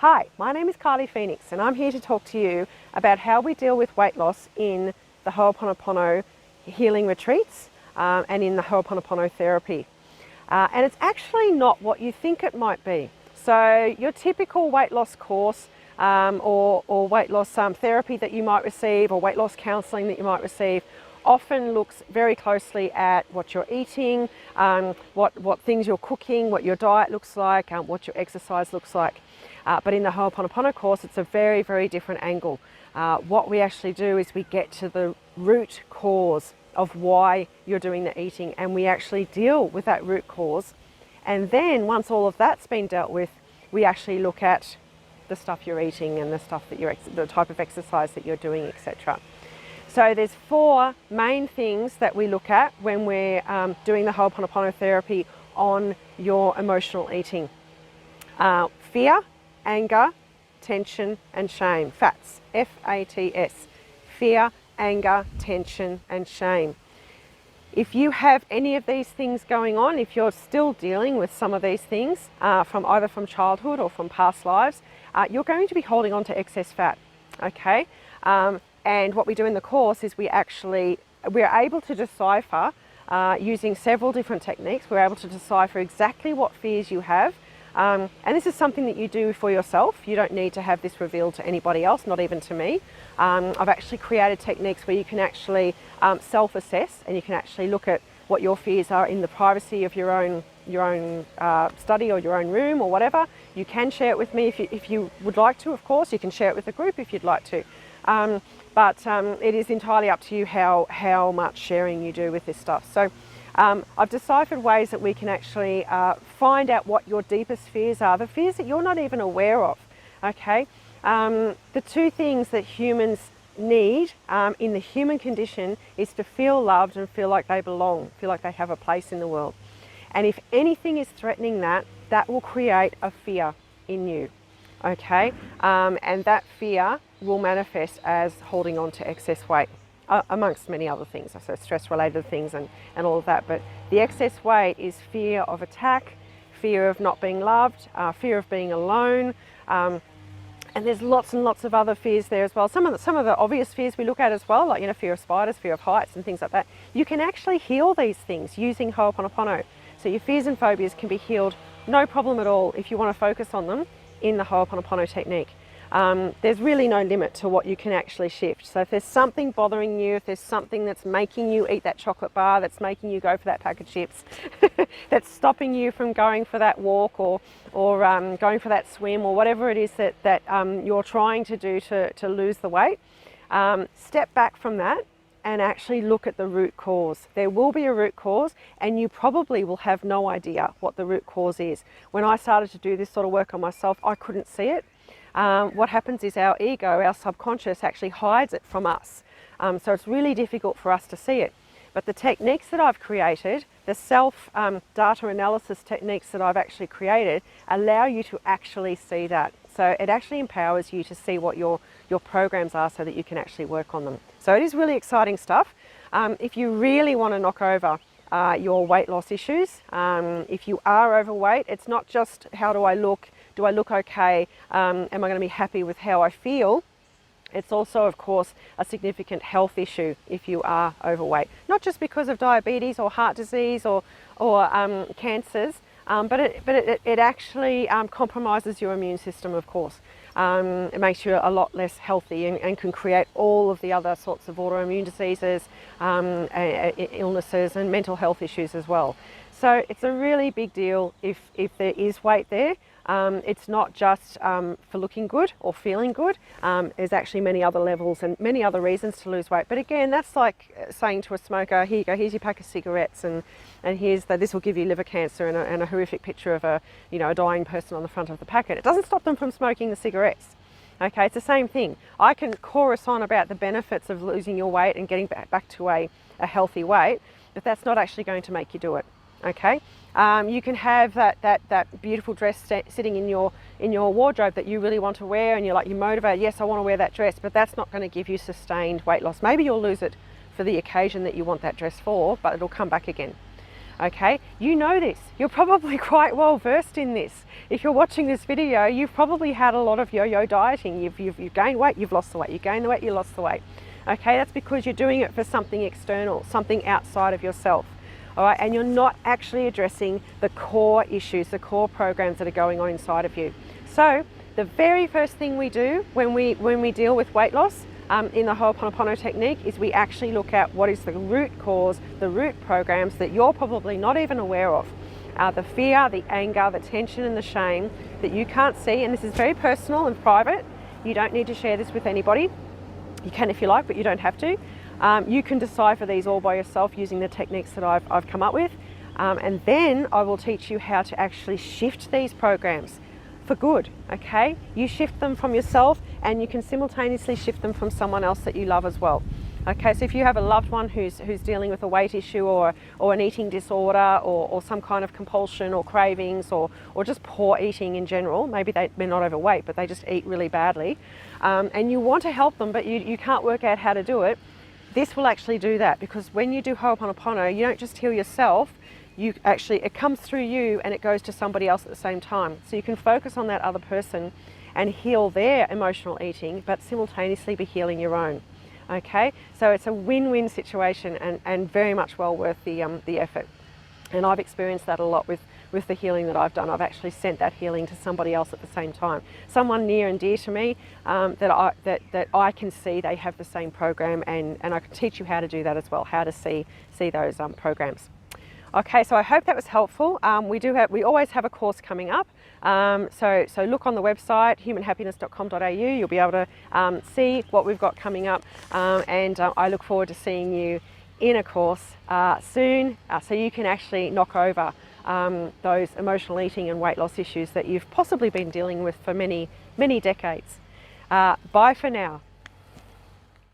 Hi, my name is Kylie Phoenix and I'm here to talk to you about how we deal with weight loss in the Hooponopono healing retreats and in the Hooponopono therapy. And it's actually not what you think it might be. So your typical weight loss course or weight loss therapy that you might receive or weight loss counselling that you might receive often looks very closely at what you're eating, what things you're cooking, what your diet looks like, what your exercise looks like. But in the Hooponopono course, it's a very, very different angle. What we actually do is we get to the root cause of why you're doing the eating, and we actually deal with that root cause. And then once all of that's been dealt with, we actually look at the stuff you're eating and the type of exercise that you're doing, etc. So there's 4 main things that we look at when we're doing the Hooponopono therapy on your emotional eating. Fear, anger, tension and shame. FATS, F-A-T-S. Fear, anger, tension and shame. If you have any of these things going on, if you're still dealing with some of these things from either from childhood or from past lives, you're going to be holding on to excess fat, okay? And what we do in the course is we're able to decipher using several different techniques. We're able to decipher exactly what fears you have. And this is something that you do for yourself. You don't need to have this revealed to anybody else, not even to me. I've actually created techniques where you can actually self-assess and you can actually look at what your fears are in the privacy of your own study or your own room or whatever. You can share it with me if you would like to, of course. You can share it with the group if you'd like to. But it is entirely up to you how much sharing you do with this stuff. So I've deciphered ways that we can actually find out what your deepest fears are, the fears that you're not even aware of, okay? The 2 things that humans need in the human condition is to feel loved and feel like they belong, feel like they have a place in the world. And if anything is threatening that, that will create a fear in you, okay? And that fear will manifest as holding on to excess weight. Amongst many other things, so stress-related things and all of that. But the excess weight is fear of attack, fear of not being loved, fear of being alone, and there's lots and lots of other fears there as well. Some of the obvious fears we look at as well, like fear of spiders, fear of heights, and things like that. You can actually heal these things using Hooponopono. So your fears and phobias can be healed, no problem at all, if you want to focus on them in the Hooponopono technique. There's really no limit to what you can actually shift. So if there's something bothering you, if there's something that's making you eat that chocolate bar, that's making you go for that pack of chips, that's stopping you from going for that walk or going for that swim or whatever it is that you're trying to do to lose the weight, step back from that and actually look at the root cause. There will be a root cause and you probably will have no idea what the root cause is. When I started to do this sort of work on myself, I couldn't see it. What happens is our ego, our subconscious, actually hides it from us. So it's really difficult for us to see it. But the techniques that I've created, the self-data analysis techniques that I've actually created, allow you to actually see that. So it actually empowers you to see what your programs are so that you can actually work on them. So it is really exciting stuff. If you really want to knock over your weight loss issues, if you are overweight, it's not just how do I look, do I look okay, am I going to be happy with how I feel? It's also, of course, a significant health issue if you are overweight. Not just because of diabetes or heart disease or cancers, but it actually compromises your immune system, of course. It makes you a lot less healthy and can create all of the other sorts of autoimmune diseases, illnesses and mental health issues as well. So it's a really big deal if there is weight there. It's not just for looking good or feeling good. There's actually many other levels and many other reasons to lose weight. But again, that's like saying to a smoker, here you go, here's your pack of cigarettes and this will give you liver cancer and a horrific picture of a dying person on the front of the packet. It doesn't stop them from smoking the cigarettes. Okay, it's the same thing. I can chorus on about the benefits of losing your weight and getting back to a healthy weight, but that's not actually going to make you do it. Okay, you can have that beautiful dress sitting in your wardrobe that you really want to wear, and you're motivated. Yes, I want to wear that dress, but that's not going to give you sustained weight loss. Maybe you'll lose it for the occasion that you want that dress for, but it'll come back again. Okay, you know this. You're probably quite well versed in this. If you're watching this video, you've probably had a lot of yo-yo dieting. You've gained weight, you've lost the weight. You gain the weight, you lost the weight. Okay, that's because you're doing it for something external, something outside of yourself. All right, and you're not actually addressing the core issues, the core programs that are going on inside of you. So the very first thing we do when we deal with weight loss in the Hooponopono technique is we actually look at what is the root cause, the root programs that you're probably not even aware of. The fear, the anger, the tension and the shame that you can't see, and this is very personal and private. You don't need to share this with anybody. You can if you like, but you don't have to. You can decipher these all by yourself using the techniques that I've come up with. And then I will teach you how to actually shift these programs for good, okay? You shift them from yourself and you can simultaneously shift them from someone else that you love as well. Okay, so if you have a loved one who's dealing with a weight issue or an eating disorder or some kind of compulsion or cravings or just poor eating in general, maybe they're not overweight but they just eat really badly, and you want to help them but you can't work out how to do it, this will actually do that, because when you do Hooponopono, you don't just heal yourself, it comes through you and it goes to somebody else at the same time. So you can focus on that other person and heal their emotional eating, but simultaneously be healing your own. Okay, so it's a win-win situation and very much well worth the effort. And I've experienced that a lot with the healing that I've done. I've actually sent that healing to somebody else at the same time, someone near and dear to me that I can see they have the same program, and I can teach you how to do that as well, how to see those programs. Okay, so I hope that was helpful. We always have a course coming up. So look on the website, humanhappiness.com.au. You'll be able to see what we've got coming up. And I look forward to seeing you in a course soon, so you can actually knock over those emotional eating and weight loss issues that you've possibly been dealing with for many, many decades. Bye for now.